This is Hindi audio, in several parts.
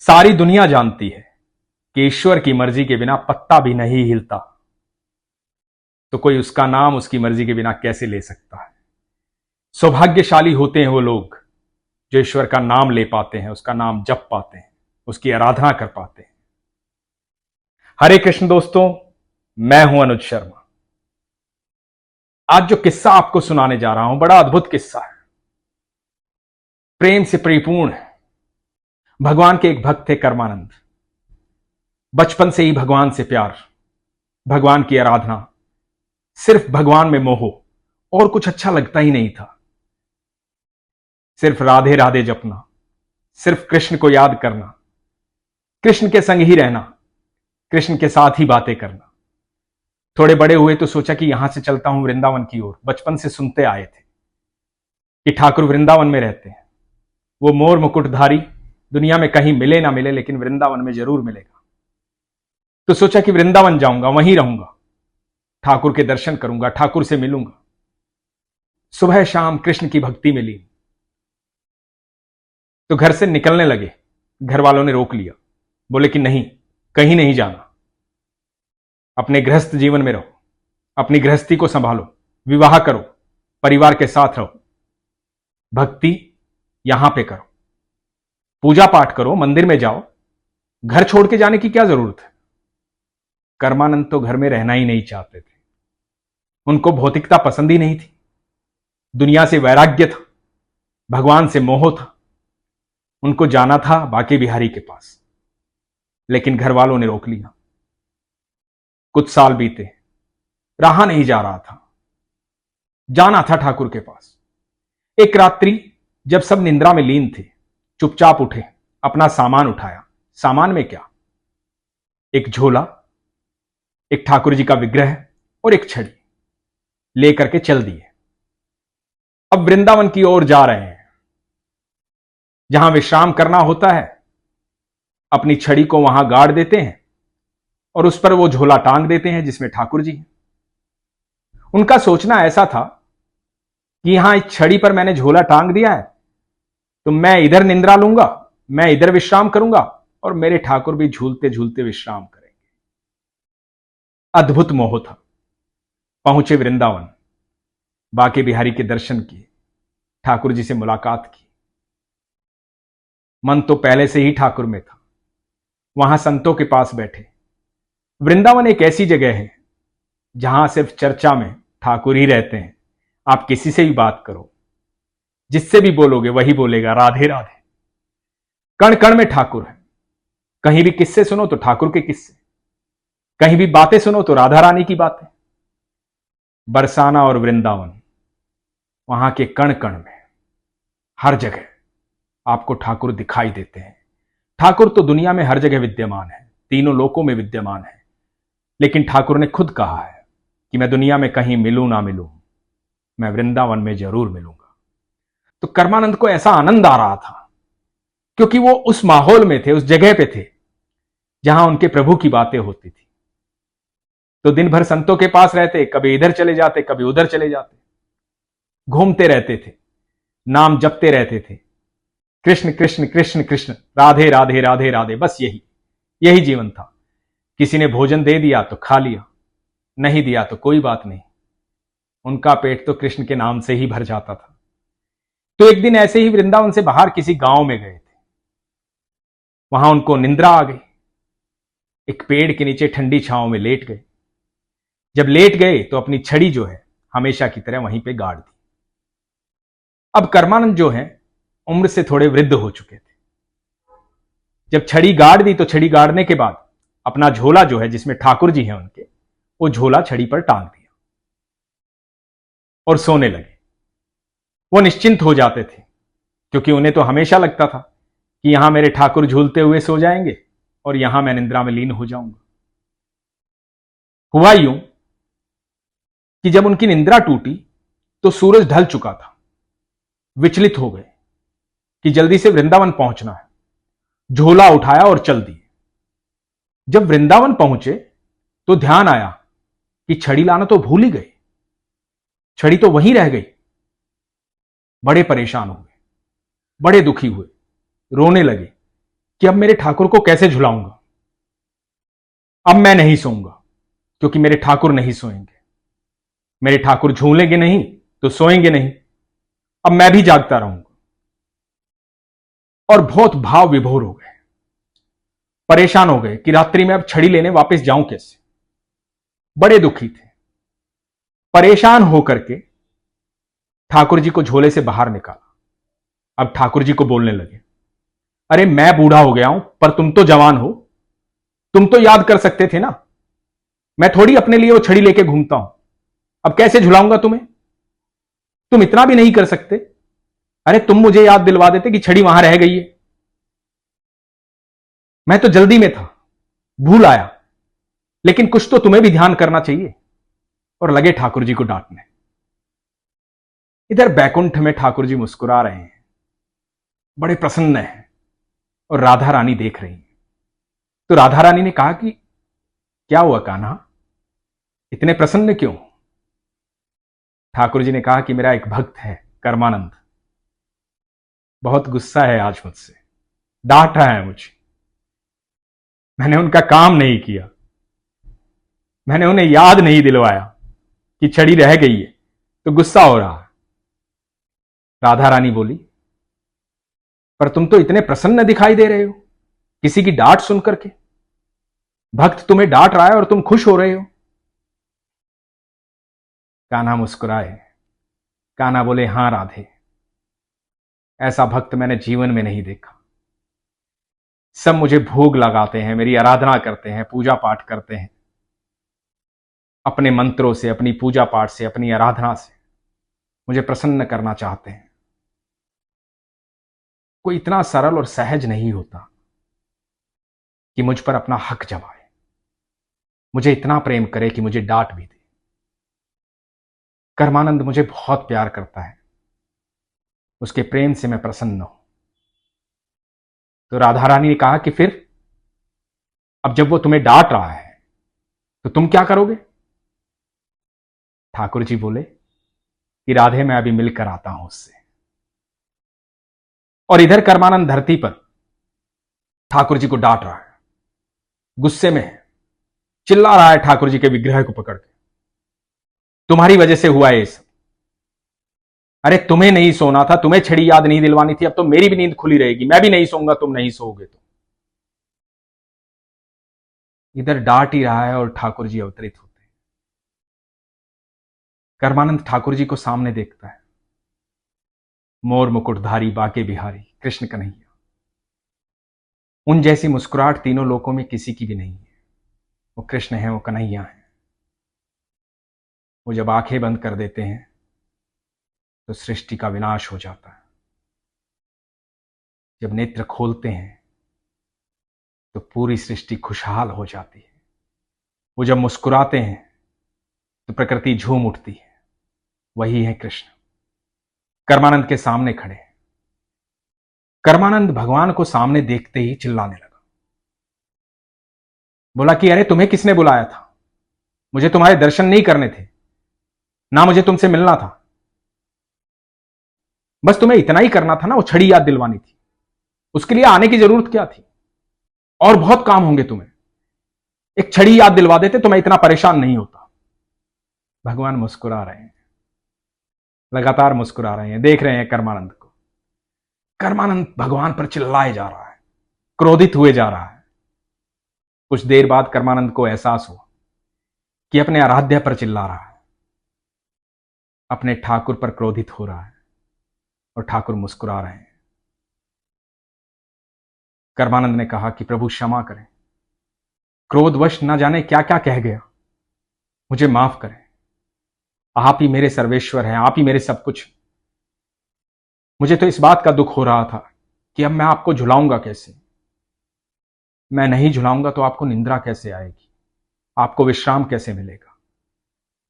सारी दुनिया जानती है कि ईश्वर की मर्जी के बिना पत्ता भी नहीं हिलता, तो कोई उसका नाम उसकी मर्जी के बिना कैसे ले सकता है। सौभाग्यशाली होते हैं वो लोग जो ईश्वर का नाम ले पाते हैं, उसका नाम जप पाते हैं, उसकी आराधना कर पाते हैं। हरे कृष्ण दोस्तों, मैं हूं अनुज शर्मा। आज जो किस्सा आपको सुनाने जा रहा हूं, बड़ा अद्भुत किस्सा है, प्रेम से परिपूर्ण है। भगवान के एक भक्त थे कर्मानंद। बचपन से ही भगवान से प्यार, भगवान की आराधना, सिर्फ भगवान में मोह, और कुछ अच्छा लगता ही नहीं था। सिर्फ राधे राधे जपना, सिर्फ कृष्ण को याद करना, कृष्ण के संग ही रहना, कृष्ण के साथ ही बातें करना। थोड़े बड़े हुए तो सोचा कि यहां से चलता हूं वृंदावन की ओर। बचपन से सुनते आए थे कि ठाकुर वृंदावन में रहते हैं। वो मोर मुकुटधारी दुनिया में कहीं मिले ना मिले, लेकिन वृंदावन में जरूर मिलेगा। तो सोचा कि वृंदावन जाऊंगा, वहीं रहूंगा, ठाकुर के दर्शन करूंगा, ठाकुर से मिलूंगा, सुबह शाम कृष्ण की भक्ति में लीन। तो घर से निकलने लगे। घर वालों ने रोक लिया, बोले कि नहीं, कहीं नहीं जाना, अपने गृहस्थ जीवन में रहो, अपनी गृहस्थी को संभालो, विवाह करो, परिवार के साथ रहो, भक्ति यहां पे करो, पूजा पाठ करो, मंदिर में जाओ, घर छोड़ के जाने की क्या जरूरत है। कर्मानंद तो घर में रहना ही नहीं चाहते थे। उनको भौतिकता पसंद ही नहीं थी, दुनिया से वैराग्य था, भगवान से मोह था। उनको जाना था बांके बिहारी के पास, लेकिन घर वालों ने रोक लिया। कुछ साल बीते, रहा नहीं जा रहा था, जाना था ठाकुर के पास। एक रात्रि जब सब निंद्रा में लीन थे, चुपचाप उठे, अपना सामान उठाया। सामान में क्या? एक झोला, एक ठाकुर जी का विग्रह और एक छड़ी लेकर के चल दिए। अब वृंदावन की ओर जा रहे हैं। जहां विश्राम करना होता है, अपनी छड़ी को वहां गाड़ देते हैं और उस पर वो झोला टांग देते हैं जिसमें ठाकुर जी हैं। उनका सोचना ऐसा था कि यहां इस छड़ी पर मैंने झोला टांग दिया है, तो मैं इधर निंद्रा लूंगा, मैं इधर विश्राम करूंगा और मेरे ठाकुर भी झूलते झूलते विश्राम करेंगे। अद्भुत मोह था। पहुंचे वृंदावन, बांके बिहारी के दर्शन किए, ठाकुर जी से मुलाकात की। मन तो पहले से ही ठाकुर में था। वहां संतों के पास बैठे। वृंदावन एक ऐसी जगह है जहां सिर्फ चर्चा में ठाकुर ही रहते हैं। आप किसी से भी बात करो, जिससे भी बोलोगे वही बोलेगा राधे राधे। कण कण में ठाकुर है। कहीं भी किस्से सुनो तो ठाकुर के किस्से, कहीं भी बातें सुनो तो राधा रानी की बातें। बरसाना और वृंदावन, वहां के कण कण में, हर जगह आपको ठाकुर दिखाई देते हैं। ठाकुर तो दुनिया में हर जगह विद्यमान है, तीनों लोकों में विद्यमान है, लेकिन ठाकुर ने खुद कहा है कि मैं दुनिया में कहीं मिलूं ना मिलूं, मैं वृंदावन में जरूर मिलूंगा। तो कर्मानंद को ऐसा आनंद आ रहा था, क्योंकि वो उस माहौल में थे, उस जगह पे थे जहां उनके प्रभु की बातें होती थी। तो दिन भर संतों के पास रहते, कभी इधर चले जाते, कभी उधर चले जाते, घूमते रहते थे, नाम जपते रहते थे, कृष्ण कृष्ण कृष्ण कृष्ण, राधे राधे राधे राधे, बस यही जीवन था। किसी ने भोजन दे दिया तो खा लिया, नहीं दिया तो कोई बात नहीं, उनका पेट तो कृष्ण के नाम से ही भर जाता था। तो एक दिन ऐसे ही वृंदावन से बाहर किसी गांव में गए थे। वहां उनको निंद्रा आ गई। एक पेड़ के नीचे ठंडी छांव में लेट गए। जब लेट गए तो अपनी छड़ी जो है हमेशा की तरह वहीं पे गाड़ दी। अब कर्मानंद जो है उम्र से थोड़े वृद्ध हो चुके थे। जब छड़ी गाड़ दी तो छड़ी गाड़ने के बाद अपना झोला जो है जिसमें ठाकुर जी हैं उनके, वो झोला छड़ी पर टांग दिया और सोने लगे। वो निश्चिंत हो जाते थे, क्योंकि उन्हें तो हमेशा लगता था कि यहां मेरे ठाकुर झूलते हुए सो जाएंगे और यहां मैं निद्रा में लीन हो जाऊंगा। हुआ यूं कि जब उनकी निद्रा टूटी तो सूरज ढल चुका था। विचलित हो गए कि जल्दी से वृंदावन पहुंचना है। झोला उठाया और चल दिए। जब वृंदावन पहुंचे तो ध्यान आया कि छड़ी लाना तो भूल ही गए, छड़ी तो वहीं रह गई। बड़े परेशान हो गए, बड़े दुखी हुए, रोने लगे कि अब मेरे ठाकुर को कैसे झुलाऊंगा। अब मैं नहीं सोऊंगा, क्योंकि मेरे ठाकुर नहीं सोएंगे। मेरे ठाकुर झूलेंगे नहीं तो सोएंगे नहीं। अब मैं भी जागता रहूंगा। और बहुत भाव विभोर हो गए, परेशान हो गए कि रात्रि में अब छड़ी लेने वापस जाऊं कैसे। बड़े दुखी थे। परेशान होकर के ठाकुर जी को झोले से बाहर निकाला। अब ठाकुर जी को बोलने लगे, अरे मैं बूढ़ा हो गया हूं, पर तुम तो जवान हो, तुम तो याद कर सकते थे ना। मैं थोड़ी अपने लिए वो छड़ी लेके घूमता हूं। अब कैसे झुलाऊंगा तुम्हें? तुम इतना भी नहीं कर सकते। अरे तुम मुझे याद दिलवा देते कि छड़ी वहां रह गई है। मैं तो जल्दी में था, भूल आया, लेकिन कुछ तो तुम्हें भी ध्यान करना चाहिए। और लगे ठाकुर जी को डांटने। इधर बैकुंठ में ठाकुर जी मुस्कुरा रहे हैं, बड़े प्रसन्न हैं, और राधा रानी देख रही हैं। तो राधा रानी ने कहा कि क्या हुआ कान्हा, इतने प्रसन्न क्यों? ठाकुर जी ने कहा कि मेरा एक भक्त है कर्मानंद, बहुत गुस्सा है आज मुझसे, डांट रहा है मुझे। मैंने उनका काम नहीं किया, मैंने उन्हें याद नहीं दिलवाया कि छड़ी रह गई है, तो गुस्सा हो रहा है। राधा रानी बोली, पर तुम तो इतने प्रसन्न दिखाई दे रहे हो किसी की डांट सुनकर के। भक्त तुम्हें डांट रहा है और तुम खुश हो रहे हो। कान्हा मुस्कुराए। कान्हा बोले, हां राधे, ऐसा भक्त मैंने जीवन में नहीं देखा। सब मुझे भोग लगाते हैं, मेरी आराधना करते हैं, पूजा पाठ करते हैं, अपने मंत्रों से, अपनी पूजा पाठ से, अपनी आराधना से मुझे प्रसन्न करना चाहते हैं। कोई इतना सरल और सहज नहीं होता कि मुझ पर अपना हक जमाए, मुझे इतना प्रेम करे कि मुझे डांट भी दे। कर्मानंद मुझे बहुत प्यार करता है, उसके प्रेम से मैं प्रसन्न हूं। तो राधा रानी ने कहा कि फिर अब जब वो तुम्हें डांट रहा है तो तुम क्या करोगे? ठाकुर जी बोले कि राधे, मैं अभी मिलकर आता हूं उससे। और इधर कर्मानंद धरती पर ठाकुर जी को डांट रहा है, गुस्से में है, चिल्ला रहा है ठाकुर जी के विग्रह को पकड़ के, तुम्हारी वजह से हुआ है ये सब। अरे तुम्हें नहीं सोना था, तुम्हें छड़ी याद नहीं दिलवानी थी, अब तो मेरी भी नींद खुली रहेगी, मैं भी नहीं सोऊंगा, तुम नहीं सोओगे तो। इधर डांट ही रहा है और ठाकुर जी अवतरित होते हैं। कर्मानंद ठाकुर जी को सामने देखता है, मोर मुकुटधारी बाके बिहारी कृष्ण कन्हैया। उन जैसी मुस्कुराहट तीनों लोकों में किसी की भी नहीं है। वो कृष्ण है, वो कन्हैया है। वो जब आंखें बंद कर देते हैं तो सृष्टि का विनाश हो जाता है। जब नेत्र खोलते हैं तो पूरी सृष्टि खुशहाल हो जाती है। वो जब मुस्कुराते हैं तो प्रकृति झूम उठती है। वही है कृष्ण। कर्मानंद के सामने खड़े हैं। कर्मानंद भगवान को सामने देखते ही चिल्लाने लगा, बोला कि अरे तुम्हें किसने बुलाया था? मुझे तुम्हारे दर्शन नहीं करने थे, ना मुझे तुमसे मिलना था। बस तुम्हें इतना ही करना था ना, वो छड़ी याद दिलवानी थी। उसके लिए आने की जरूरत क्या थी? और बहुत काम होंगे तुम्हें, एक छड़ी याद दिलवा देते तो मैं इतना परेशान नहीं होता। भगवान मुस्कुरा रहे हैं, लगातार मुस्कुरा रहे हैं, देख रहे हैं कर्मानंद को। कर्मानंद भगवान पर चिल्लाए जा रहा है, क्रोधित हुए जा रहा है। कुछ देर बाद कर्मानंद को एहसास हुआ कि अपने आराध्य पर चिल्ला रहा है, अपने ठाकुर पर क्रोधित हो रहा है, और ठाकुर मुस्कुरा रहे हैं। कर्मानंद ने कहा कि प्रभु क्षमा करें, क्रोधवश न जाने क्या क्या कह गया, मुझे माफ करें। आप ही मेरे सर्वेश्वर हैं, आप ही मेरे सब कुछ। मुझे तो इस बात का दुख हो रहा था कि अब मैं आपको झुलाऊंगा कैसे। मैं नहीं झुलाऊंगा तो आपको निंद्रा कैसे आएगी, आपको विश्राम कैसे मिलेगा।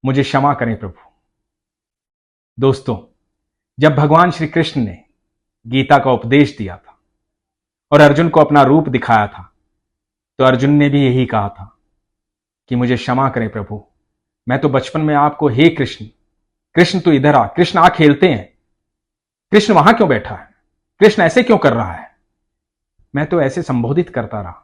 मुझे क्षमा करें प्रभु। दोस्तों, जब भगवान श्री कृष्ण ने गीता का उपदेश दिया था और अर्जुन को अपना रूप दिखाया था, तो अर्जुन ने भी यही कहा था कि मुझे क्षमा करें प्रभु, मैं तो बचपन में आपको हे कृष्ण, कृष्ण तो इधर आ, कृष्ण आ खेलते हैं, कृष्ण वहां क्यों बैठा है, कृष्ण ऐसे क्यों कर रहा है, मैं तो ऐसे संबोधित करता रहा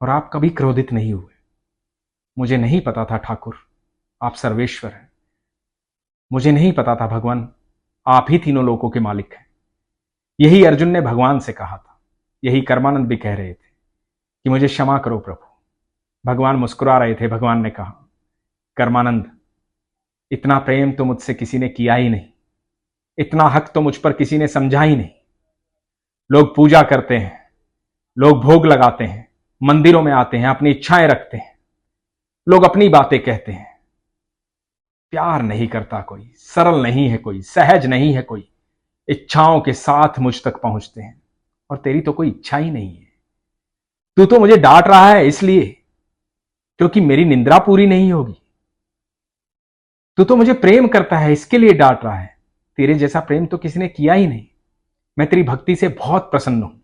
और आप कभी क्रोधित नहीं हुए। मुझे नहीं पता था ठाकुर, आप सर्वेश्वर हैं। मुझे नहीं पता था भगवान, आप ही तीनों लोकों के मालिक हैं। यही अर्जुन ने भगवान से कहा था, यही कर्मानंद भी कह रहे थे कि मुझे क्षमा करो प्रभु। भगवान मुस्कुरा रहे थे। भगवान ने कहा, कर्मानंद, इतना प्रेम तो मुझसे किसी ने किया ही नहीं, इतना हक तो मुझ पर किसी ने समझा ही नहीं। लोग पूजा करते हैं, लोग भोग लगाते हैं, मंदिरों में आते हैं, अपनी इच्छाएं रखते हैं, लोग अपनी बातें कहते हैं। प्यार नहीं करता कोई, सरल नहीं है कोई, सहज नहीं है कोई, इच्छाओं के साथ मुझ तक पहुंचते हैं। और तेरी तो कोई इच्छा ही नहीं है। तू तो मुझे डांट रहा है इसलिए क्योंकि मेरी निंद्रा पूरी नहीं होगी। तू तो मुझे प्रेम करता है इसके लिए डांट रहा है। तेरे जैसा प्रेम तो किसी ने किया ही नहीं। मैं तेरी भक्ति से बहुत प्रसन्न हूं।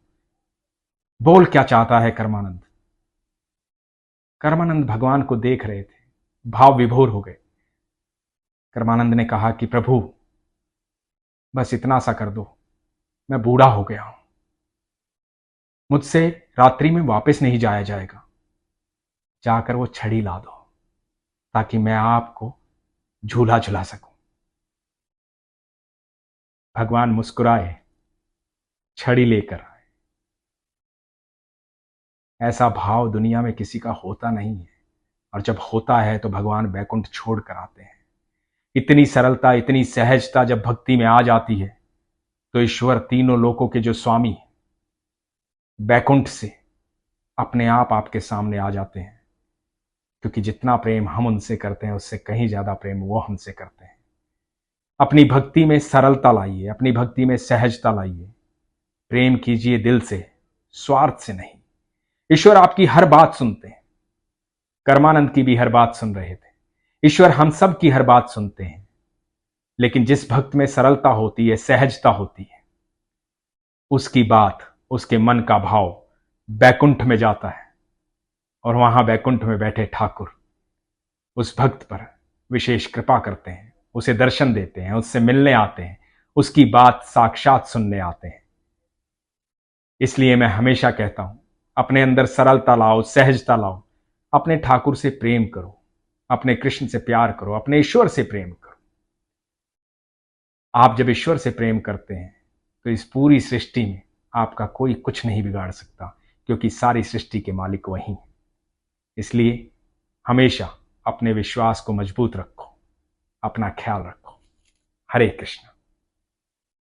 बोल क्या चाहता है कर्मानंद। कर्मानंद भगवान को देख रहे थे, भाव विभोर हो गए। कर्मानंद ने कहा कि प्रभु, बस इतना सा कर दो, मैं बूढ़ा हो गया हूं, मुझसे रात्रि में वापस नहीं जाया जाएगा। जाकर वो छड़ी ला दो ताकि मैं आपको झूला झुला सकूं। भगवान मुस्कुराए, छड़ी लेकर आए। ऐसा भाव दुनिया में किसी का होता नहीं है, और जब होता है तो भगवान बैकुंठ छोड़ कर आते हैं। इतनी सरलता, इतनी सहजता जब भक्ति में आ जाती है तो ईश्वर, तीनों लोकों के जो स्वामी, बैकुंठ से अपने आप आपके सामने आ जाते हैं। क्योंकि जितना प्रेम हम उनसे करते हैं उससे कहीं ज्यादा प्रेम वो हमसे करते हैं। अपनी भक्ति में सरलता लाइए, अपनी भक्ति में सहजता लाइए। प्रेम कीजिए दिल से, स्वार्थ से नहीं। ईश्वर आपकी हर बात सुनते हैं। कर्मानंद की भी हर बात सुन रहे थे। ईश्वर हम सब की हर बात सुनते हैं। लेकिन जिस भक्त में सरलता होती है, सहजता होती है, उसकी बात, उसके मन का भाव बैकुंठ में जाता है। और वहां बैकुंठ में बैठे ठाकुर उस भक्त पर विशेष कृपा करते हैं, उसे दर्शन देते हैं, उससे मिलने आते हैं, उसकी बात साक्षात सुनने आते हैं। इसलिए मैं हमेशा कहता हूं, अपने अंदर सरलता लाओ, सहजता लाओ, अपने ठाकुर से प्रेम करो, अपने कृष्ण से प्यार करो, अपने ईश्वर से प्रेम करो। आप जब ईश्वर से प्रेम करते हैं तो इस पूरी सृष्टि में आपका कोई कुछ नहीं बिगाड़ सकता, क्योंकि सारी सृष्टि के मालिक वही हैं। इसलिए हमेशा अपने विश्वास को मजबूत रखो, अपना ख्याल रखो। हरे कृष्ण।